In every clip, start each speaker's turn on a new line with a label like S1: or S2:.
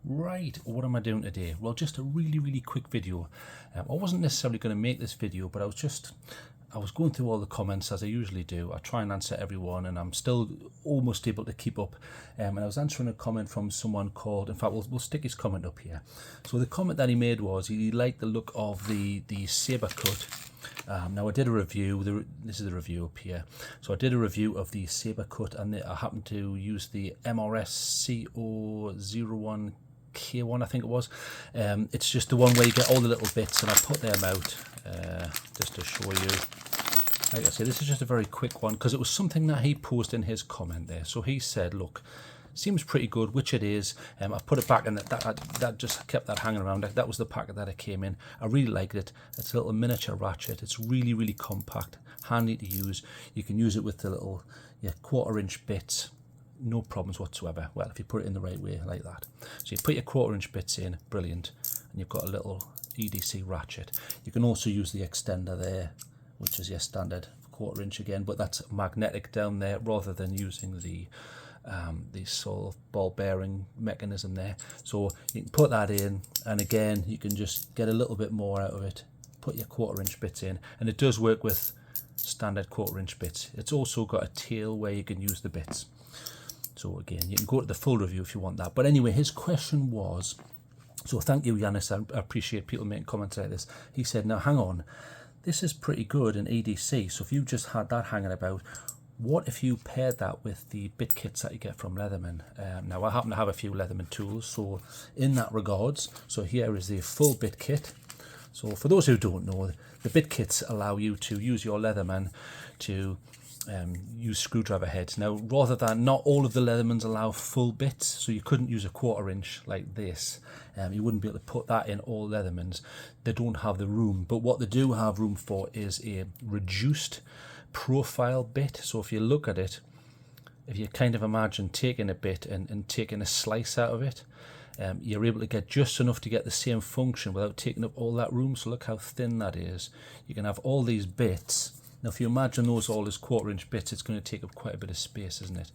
S1: Right, what am I doing today? Well, just a really quick video. I wasn't necessarily going to make this video, but I was going through all the comments as I usually do. I try and answer everyone, and I'm still almost able to keep up. And I was answering a comment from someone called, in fact, we'll stick his comment up here. So the comment that he made was he liked the look of the Sabrecut. Now I did a review, this is the review up here. So I did a review of the Sabrecut, and I happened to use the MRS CO01 K1, I think it was. It's just the one where you get all the little bits, and I put them out just to show you. Like I say, this is just a very quick one because it was something that he posted in his comment there. So he said, look, seems pretty good, which it is. I've put it back, and that just kept that hanging around. That was the packet that it came in. I really liked it. It's a little miniature ratchet. It's really compact, handy to use. You can use it with the little 1/4-inch bits. No problems whatsoever. Well, if you put it in the right way like that. So you put your 1/4-inch bits in, brilliant, and you've got a little EDC ratchet. You can also use the extender there, which is your standard 1/4-inch again, but that's magnetic down there rather than using the sort of ball bearing mechanism there. So you can put that in, and again you can just get a little bit more out of it. Put your 1/4-inch bits in, and it does work with standard 1/4-inch bits. It's also got a tail where you can use the bits. So again, you can go to the full review if you want that. But anyway, his question was, so thank you, Yanis, I appreciate people making comments like this. He said, now hang on, this is pretty good in EDC, so if you just had that hanging about, what if you paired that with the bit kits that you get from Leatherman? Now I happen to have a few Leatherman tools, so in that regards, so here is the full bit kit. So for those who don't know, the bit kits allow you to use your Leatherman to use screwdriver heads. Now, rather than, not all of the Leathermans allow full bits, so you couldn't use a 1/4-inch like this. You wouldn't be able to put that in all Leathermans. They don't have the room, but what they do have room for is a reduced profile bit. So if you look at it, if you kind of imagine taking a bit and taking a slice out of it, you're able to get just enough to get the same function without taking up all that room. So look how thin that is. You can have all these bits. Now, if you imagine those all as 1/4-inch bits, it's going to take up quite a bit of space, isn't it?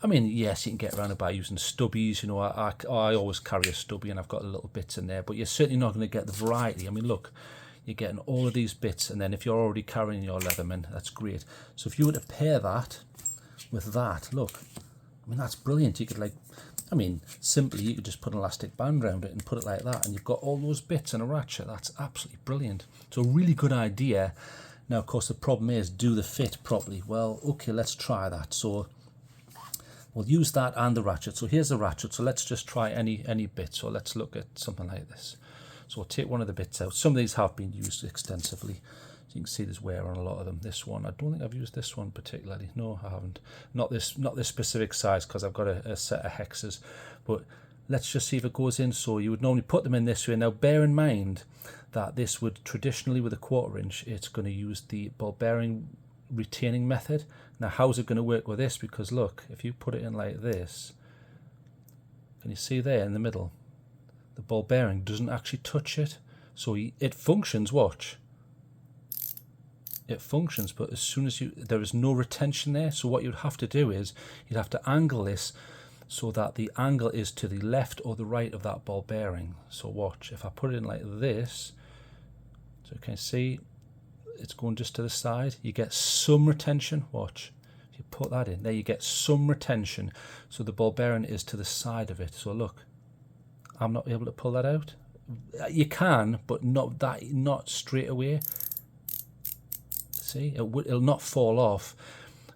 S1: I mean, yes, you can get around it by using stubbies. You know, I always carry a stubby, and I've got little bits in there, but you're certainly not going to get the variety. I mean, look, you're getting all of these bits, and then if you're already carrying your Leatherman, that's great. So if you were to pair that with that, look, I mean, that's brilliant. You could, like, I mean, simply you could just put an elastic band around it and put it like that, and you've got all those bits in a ratchet. That's absolutely brilliant. So a really good idea. Now, of course, the problem is, do they fit properly? Well, okay, let's try that. So we'll use that and the ratchet. So here's the ratchet. So let's just try any bit. So let's look at something like this. So we'll take one of the bits out. Some of these have been used extensively. So you can see there's wear on a lot of them. This one, I don't think I've used this one particularly. No, I haven't. Not this specific size, because I've got a set of hexes. But let's just see if it goes in. So you would normally put them in this way. Now, bear in mind that this would traditionally, with a 1/4-inch, it's going to use the ball bearing retaining method. Now, how's it going to work with this? Because look, if you put it in like this, can you see there in the middle? The ball bearing doesn't actually touch it. So it functions, watch. It functions, but as soon as there is no retention there. So what you'd have to do is, you'd have to angle this so that the angle is to the left or the right of that ball bearing. So watch, if I put it in like this, so you can see it's going just to the side, you get some retention. Watch, if you put that in there, you get some retention, so the ball bearing is to the side of it. So look, I'm not able to pull that out. You can, but not straight away. See, it'll not fall off,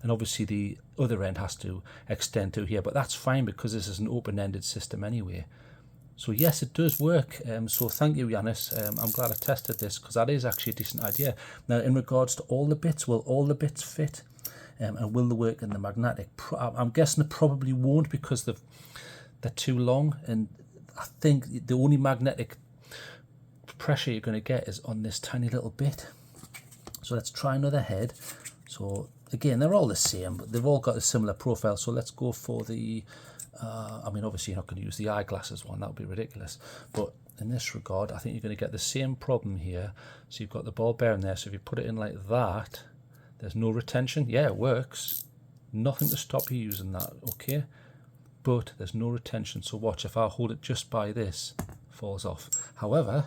S1: and obviously the other end has to extend to here, but that's fine because this is an open-ended system anyway. So yes, it does work. So thank you, Yanis. I'm glad I tested this, because that is actually a decent idea. Now, in regards to all the bits, will all the bits fit? And will they work in the magnetic? I'm guessing they probably won't, because they're too long, and I think the only magnetic pressure you're going to get is on this tiny little bit. So let's try another head. So again, they're all the same, but they've all got a similar profile. So let's go for the, I mean, obviously you're not going to use the eyeglasses one, that would be ridiculous. But in this regard, I think you're going to get the same problem here. So you've got the ball bearing there. So if you put it in like that, there's no retention. Yeah, it works. Nothing to stop you using that, okay? but there's no retention. So watch, if I hold it just by this, it falls off. However,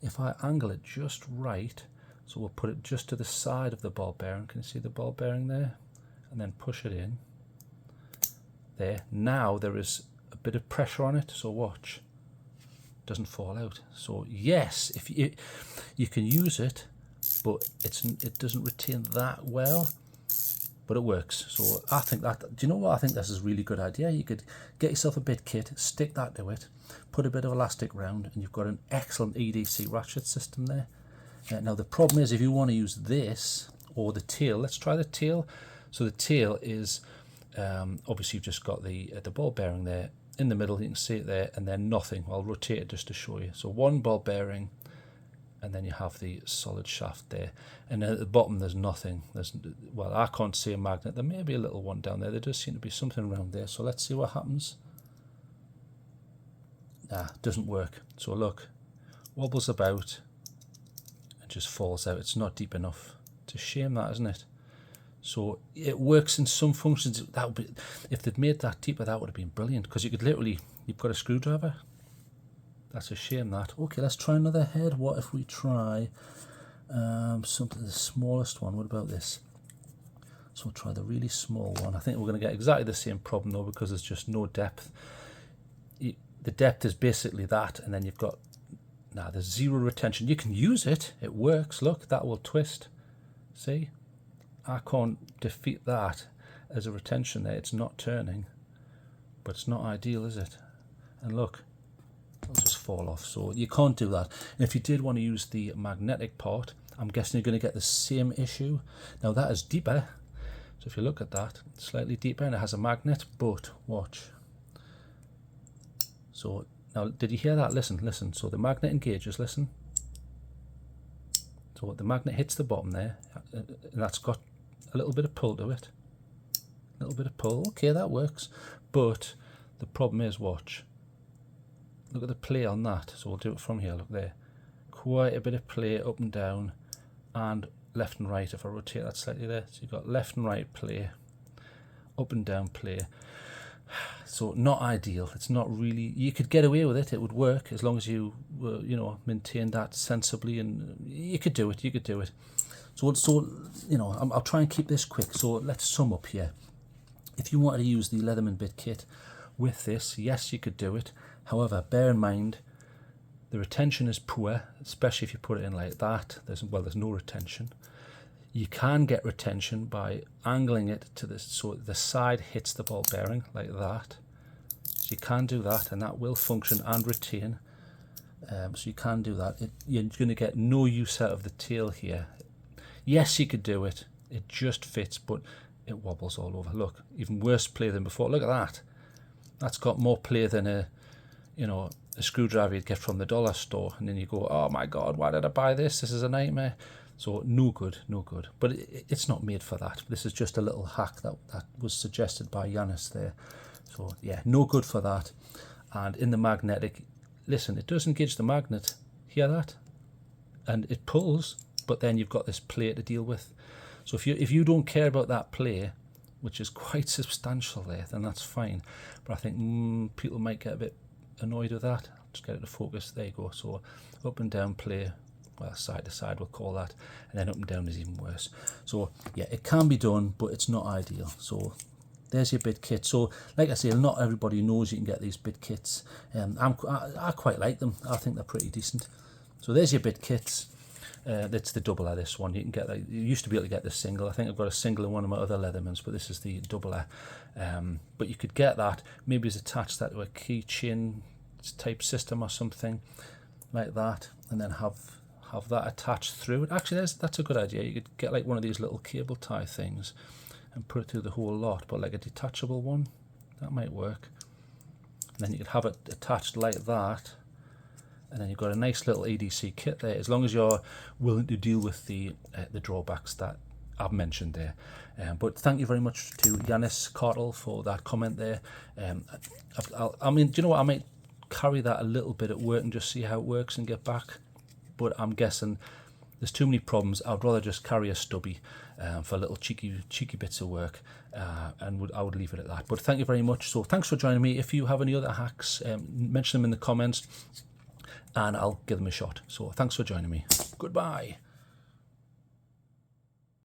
S1: if I angle it just right, so we'll put it just to the side of the ball bearing, can you see the ball bearing there? And then push it in. There, now there is a bit of pressure on it, so watch. It doesn't fall out. So yes, if you can use it, but it doesn't retain that well, but it works. So I think that, do you know what, I think this is a really good idea. You could get yourself a bit kit, stick that to it, put a bit of elastic round, and you've got an excellent EDC ratchet system there. Now the problem is, if you want to use this or the tail, let's try the tail. So the tail is obviously you've just got the ball bearing there in the middle, you can see it there, and then nothing. I'll rotate it just to show you. So one ball bearing, and then you have the solid shaft there, and then at the bottom there's nothing. Well, I can't see a magnet. There may be a little one down there. There does seem to be something around there, so let's see what happens. Nah, doesn't work. So look, wobbles about and just falls out. It's not deep enough. It's a shame, that, isn't it? So it works in some functions. That would be, if they'd made that deeper, that would have been brilliant, because you could literally, you've got a screwdriver. That's a shame, that. Okay, let's try another head. What if we try something, the smallest one? What about this? So we'll try the really small one. I think we're going to get exactly the same problem though, because there's just no depth. The depth is basically that, and then you've got, now there's zero retention. You can use it, it works. Look, that will twist. See? I can't defeat that as a retention there. It's not turning, but it's not ideal, is it? And look, it'll just fall off. So you can't do that. And if you did want to use the magnetic part, I'm guessing you're going to get the same issue. Now that is deeper. So if you look at that, it's slightly deeper and it has a magnet, but watch. So now, did you hear that? Listen, listen. So the magnet engages, listen. So the magnet hits the bottom there, and that's got a little bit of pull to it. A little bit of pull. Okay, that works. But the problem is, watch. Look at the play on that. So we'll do it from here. Look there. Quite a bit of play up and down, and left and right. If I rotate that slightly there, so you've got left and right play, up and down play. So not ideal. It's not really. You could get away with it. It would work as long as you were, you know, maintain that sensibly, and you could do it. You could do it. So you know, I'll try and keep this quick. So let's sum up here. If you wanted to use the Leatherman bit kit with this, yes, you could do it. However, bear in mind the retention is poor, especially if you put it in like that. There's no retention. You can get retention by angling it to this, so the side hits the ball bearing like that. So you can do that, and that will function and retain. So you can do that. You're going to get no use out of the tail here. Yes, you could do it. It just fits, but it wobbles all over. Look, even worse play than before. Look at that. That's got more play than a screwdriver you'd get from the dollar store, and then you go, oh my god, why did I buy this? This is a nightmare. So no good, no good. But it's not made for that. This is just a little hack that was suggested by Yanis there. So yeah, no good for that. And in the magnetic, listen, it does engage the magnet. Hear that? And it pulls, but then you've got this play to deal with. So if you don't care about that play, which is quite substantial there, then that's fine. But I think people might get a bit annoyed with that. I'll just get it to focus. There you go. So up and down play, well, side to side we'll call that, and then up and down is even worse. So yeah, it can be done, but it's not ideal. So there's your bit kit. So like I say, not everybody knows you can get these bit kits. I quite like them. I think they're pretty decent. So there's your bit kits. That's the double A, this one. You can get that. You used to be able to get the single. I think I've got a single in one of my other Leathermans, but this is the double A. But you could get that, maybe as attached that to a keychain type system or something like that, and then have that attached through it. Actually, that's a good idea. You could get like one of these little cable tie things and put it through the whole lot, but like a detachable one, that might work. And then you could have it attached like that, and then you've got a nice little EDC kit there, as long as you're willing to deal with the drawbacks that I've mentioned there. But thank you very much to Yanis Cartel for that comment there. I mean, do you know what? I might carry that a little bit at work and just see how it works and get back. But I'm guessing there's too many problems. I'd rather just carry a stubby for little cheeky bits of work, and I would leave it at that. But thank you very much. So thanks for joining me. If you have any other hacks, mention them in the comments and I'll give them a shot. So thanks for joining me. Goodbye.